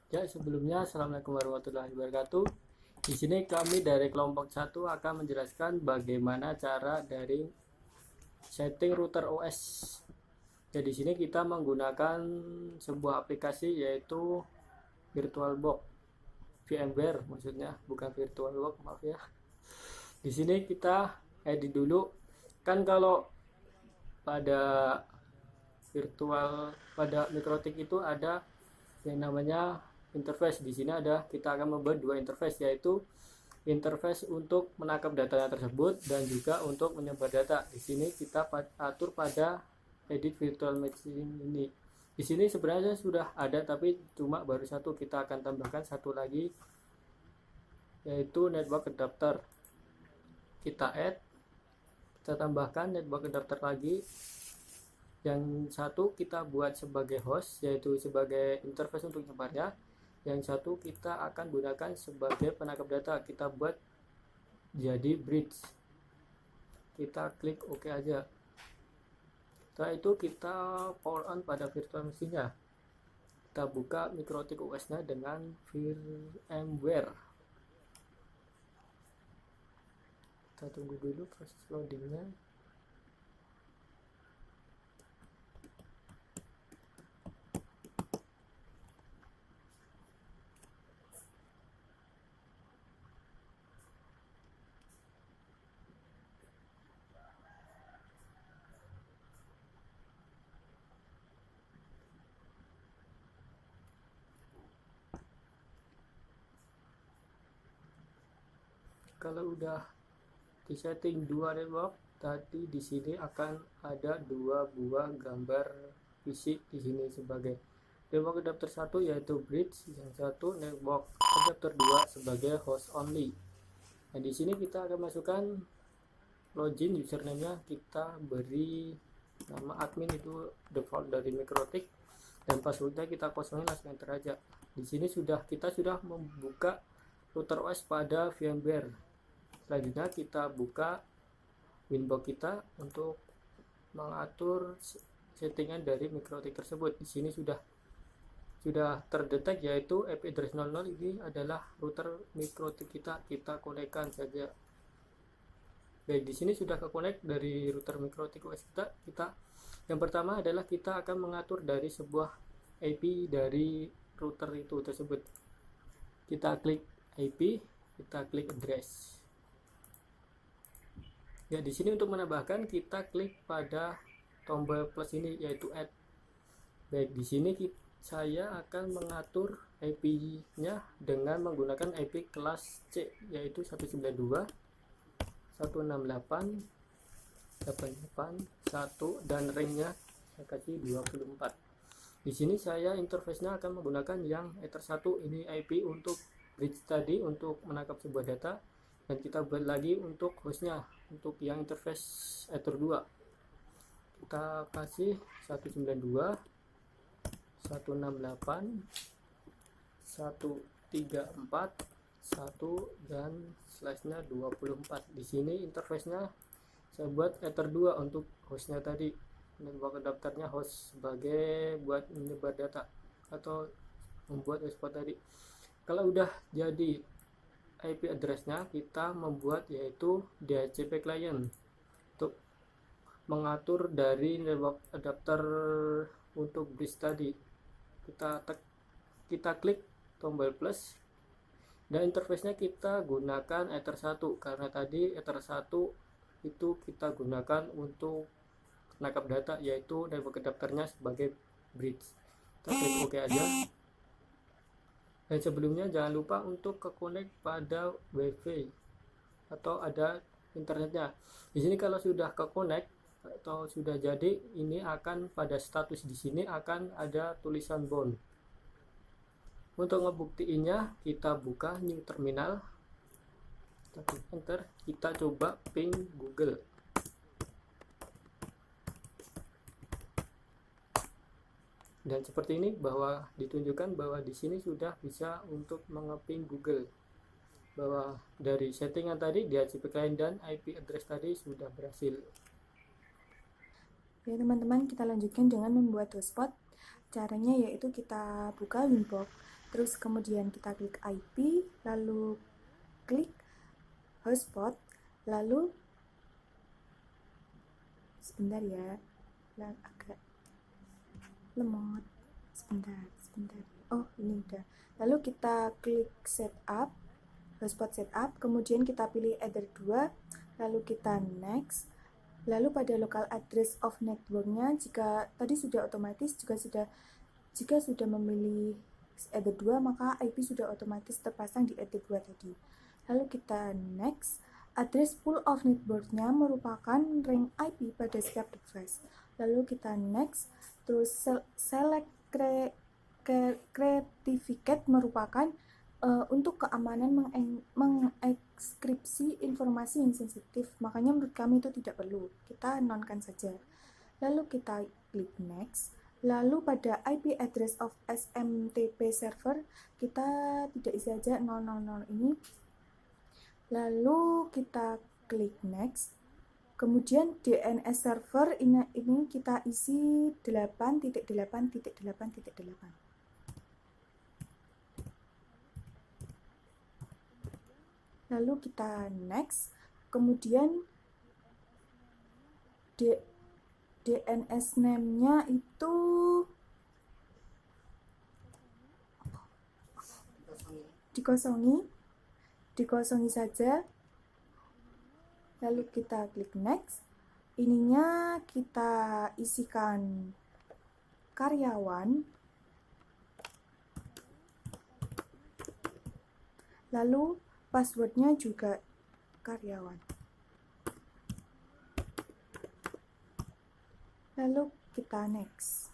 Ya, sebelumnya Assalamualaikum warahmatullahi wabarakatuh. Di sini kami dari kelompok 1 akan menjelaskan bagaimana cara dari setting router OS. Ya, di sini kita menggunakan sebuah aplikasi yaitu VirtualBox VMware maksudnya, bukan VirtualBox, maaf ya. Di sini kita edit dulu. Kan kalau pada mikrotik itu ada yang namanya interface. Di sini kita akan membuat dua interface, yaitu interface untuk menangkap datanya tersebut dan juga untuk menyebar data. Di sini kita atur pada edit virtual machine ini. Di sini sebenarnya sudah ada tapi cuma baru satu, kita akan tambahkan satu lagi yaitu network adapter. Kita add, kita tambahkan network adapter lagi. Yang satu kita buat sebagai host, yaitu sebagai interface untuk nyebarnya. Yang satu kita akan gunakan sebagai penangkap data, kita buat jadi bridge. Kita klik OK aja. Setelah itu kita power on pada virtual machine-nya. Kita buka mikrotik OS-nya dengan VMware. Kita tunggu dulu proses loadingnya. Kalau udah di setting dua network, tadi di sini akan ada dua buah gambar fisik di sini sebagai network adapter 1 yaitu bridge, yang satu network adapter 2 sebagai host only. Nah, di sini kita akan masukkan login, username-nya kita beri nama admin, itu default dari mikrotik, dan passwordnya kita kosongin, langsung enter aja. Di sini kita sudah membuka router OS pada VMware. Selanjutnya kita buka Winbox kita untuk mengatur settingan dari mikrotik tersebut. Di sini sudah terdetek yaitu IP address 00, ini adalah router mikrotik kita konekkan saja. Baik, di sini sudah ke-connect dari router mikrotik OS kita. Yang pertama adalah kita akan mengatur dari sebuah IP dari router itu tersebut. Kita klik IP, kita klik address. Ya, di sini untuk menambahkan kita klik pada tombol plus ini yaitu add. Baik, di sini saya akan mengatur IP-nya dengan menggunakan IP kelas C yaitu 192.168.88.1 dan ring-nya saya kasih 24. Di sini saya interface-nya akan menggunakan yang Ether 1, ini IP untuk bridge tadi untuk menangkap sebuah data, dan kita buat lagi untuk hostnya untuk yang interface Ether 2 kita kasih 192.168.134.1 dan slashnya 24. Di sini interface-nya saya buat Ether 2 untuk hostnya tadi, network adapternya host sebagai buat menyebar data atau membuat export tadi. Kalau udah jadi IP address-nya, kita membuat yaitu DHCP client untuk mengatur dari network adapter untuk bridge tadi. Kita klik tombol plus dan interface-nya kita gunakan Ether 1 karena tadi Ether 1 itu kita gunakan untuk menangkap data yaitu network adapternya sebagai bridge. Kita klik OK aja. Dan sebelumnya jangan lupa untuk ke-connect pada WiFi atau ada internetnya. Di sini kalau sudah ke-connect atau sudah jadi, ini akan pada status di sini akan ada tulisan bound. Untuk ngebuktiinnya kita buka new terminal, kita klik enter, kita coba ping Google. Dan seperti ini bahwa ditunjukkan bahwa di sini sudah bisa untuk mengeping Google, bahwa dari settingan tadi DHCP client dan IP address tadi sudah berhasil. Ya teman-teman, kita lanjutkan dengan membuat hotspot. Caranya yaitu kita buka Winbox, terus kemudian kita klik IP, lalu klik hotspot, lalu sebentar ya, agak lemot, sebentar. Oh, ini udah. Lalu kita klik setup, hotspot setup, kemudian kita pilih Ether 2, lalu kita next. Lalu pada local address of networknya, jika tadi sudah otomatis, jika sudah memilih Ether 2, maka IP sudah otomatis terpasang di Ether 2 tadi. Lalu kita next. Address pool of networknya merupakan rank IP pada setiap device. Lalu kita next. Terus select certificate merupakan untuk keamanan mengekskripsi informasi yang sensitif, makanya menurut kami itu tidak perlu, kita nonkan saja. Lalu kita klik next. Lalu pada IP address of SMTP server kita tidak isi aja 000 ini. Lalu kita klik next. Kemudian DNS server ini kita isi 8.8.8.8. Lalu kita next, kemudian DNS name-nya itu dikosongi saja. Lalu kita klik next. Ininya kita isikan karyawan, lalu passwordnya juga karyawan. Lalu kita next.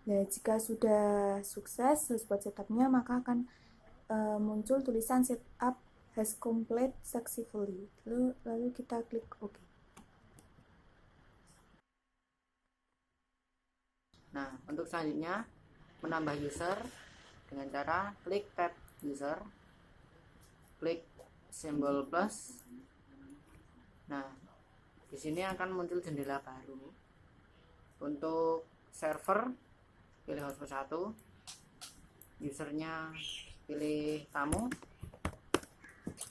Nah, jika sudah sukses hotspot setupnya, maka akan muncul tulisan setup has complete successfully. Lalu kita klik OK. Nah, untuk selanjutnya menambah user dengan cara klik tab user, klik simbol plus. Nah, di sini akan muncul jendela baru. Untuk server pilih hotspot 1, usernya pilih tamu,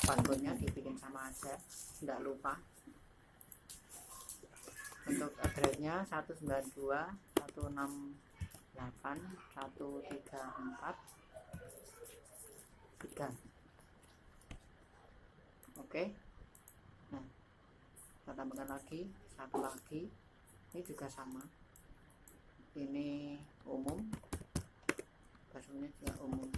passwordnya dibikin sama aja, tidak lupa. Untuk addressnya 192.168.134.3. Oke. Nah, kita tambahkan lagi satu lagi, ini juga sama, ini umum, passwordnya juga umum,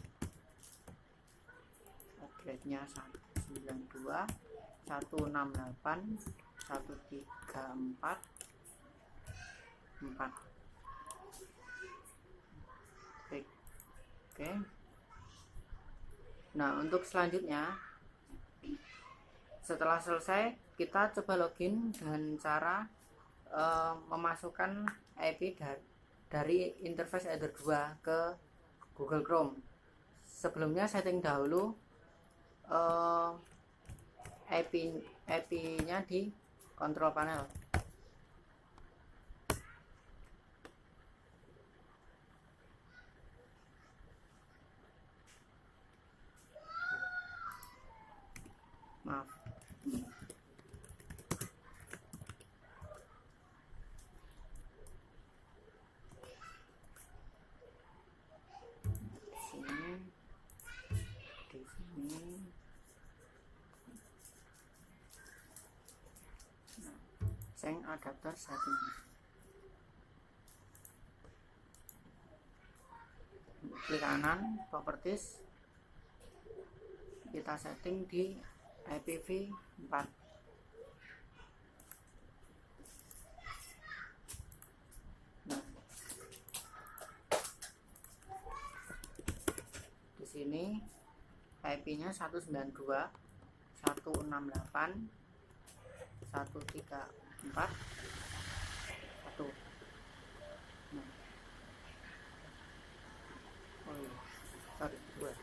addressnya 192.168.134.4. Oke. Nah, untuk selanjutnya setelah selesai kita coba login dengan cara memasukkan IP dari interface Ether 2 ke Google Chrome. Sebelumnya setting dahulu IP-nya di control panel. Maaf. Di sini. Seng adapter setting. Klik kanan properties, kita setting di IPv4. Nah, di sini IP-nya 192.168.134.1. Nah. Oh iya, sorry, 2.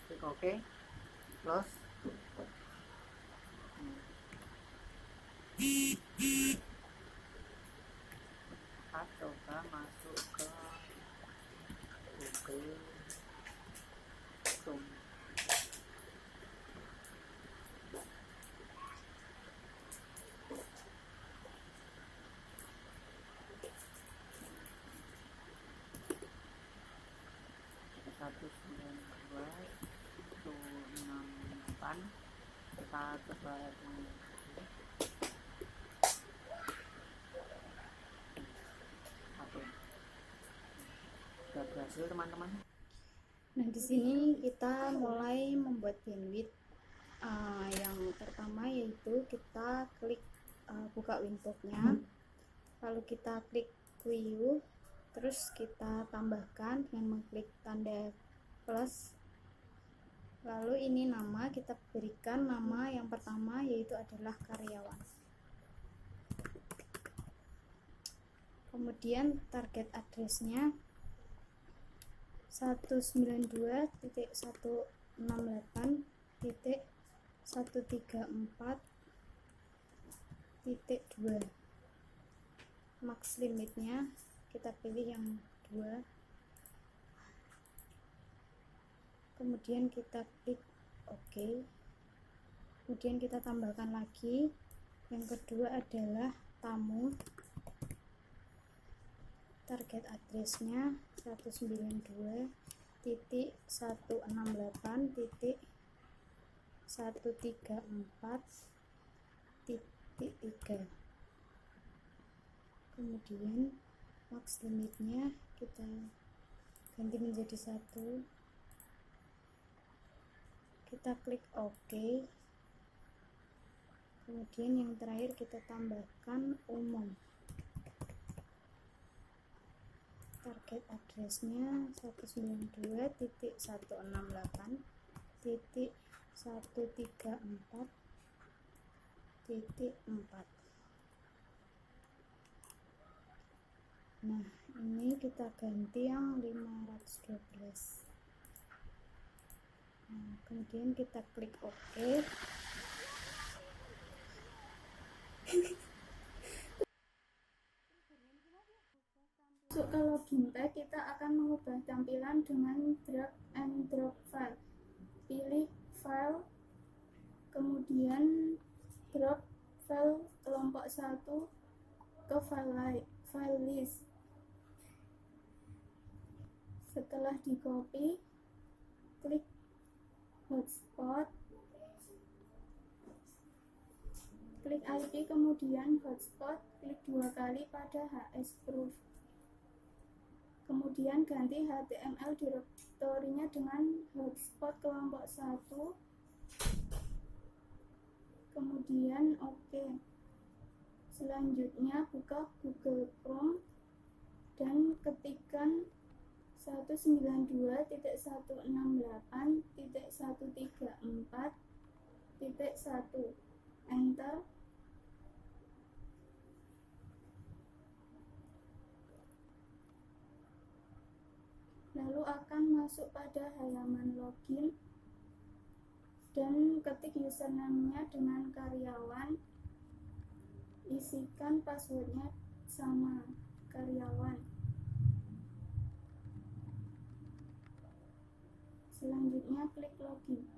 Klik OK, close. kita coba masuk ke Google Chrome. Satu 192.168 kita coba ini. Oke, sudah berhasil teman-teman. Nah, di sini kita mulai membuat bandwidth. Yang pertama yaitu kita klik buka Windowsnya, lalu kita klik Queue, terus kita tambahkan dengan mengklik tanda plus. Lalu ini nama, kita berikan nama yang pertama yaitu adalah karyawan. Kemudian target addressnya 192.168.134.2. Max limitnya kita pilih yang 2. Kemudian kita klik OK. Kemudian kita tambahkan lagi yang kedua adalah tamu. Target addressnya 192.138.134.3. Kemudian max limitnya kita ganti menjadi 1. Kita klik OK. Kemudian yang terakhir kita tambahkan umum. Target addressnya 192.168.134.4. Nah, ini kita ganti yang 512. Nah, kemudian kita klik OK. Masuk ke login page, kita akan mengubah tampilan dengan drag and drop file. Pilih file, kemudian drop file kelompok 1 ke file list. Setelah di copy, klik hotspot, klik IP, kemudian hotspot, klik 2 kali pada hsproof. Kemudian ganti HTML direktorinya dengan hotspot kelompok 1. Kemudian OK. Selanjutnya buka Google Chrome dan ketikkan 192.168.134.1. Enter. Lalu akan masuk pada halaman login dan ketik username-nya dengan karyawan, isikan passwordnya sama karyawan. Selanjutnya klik login.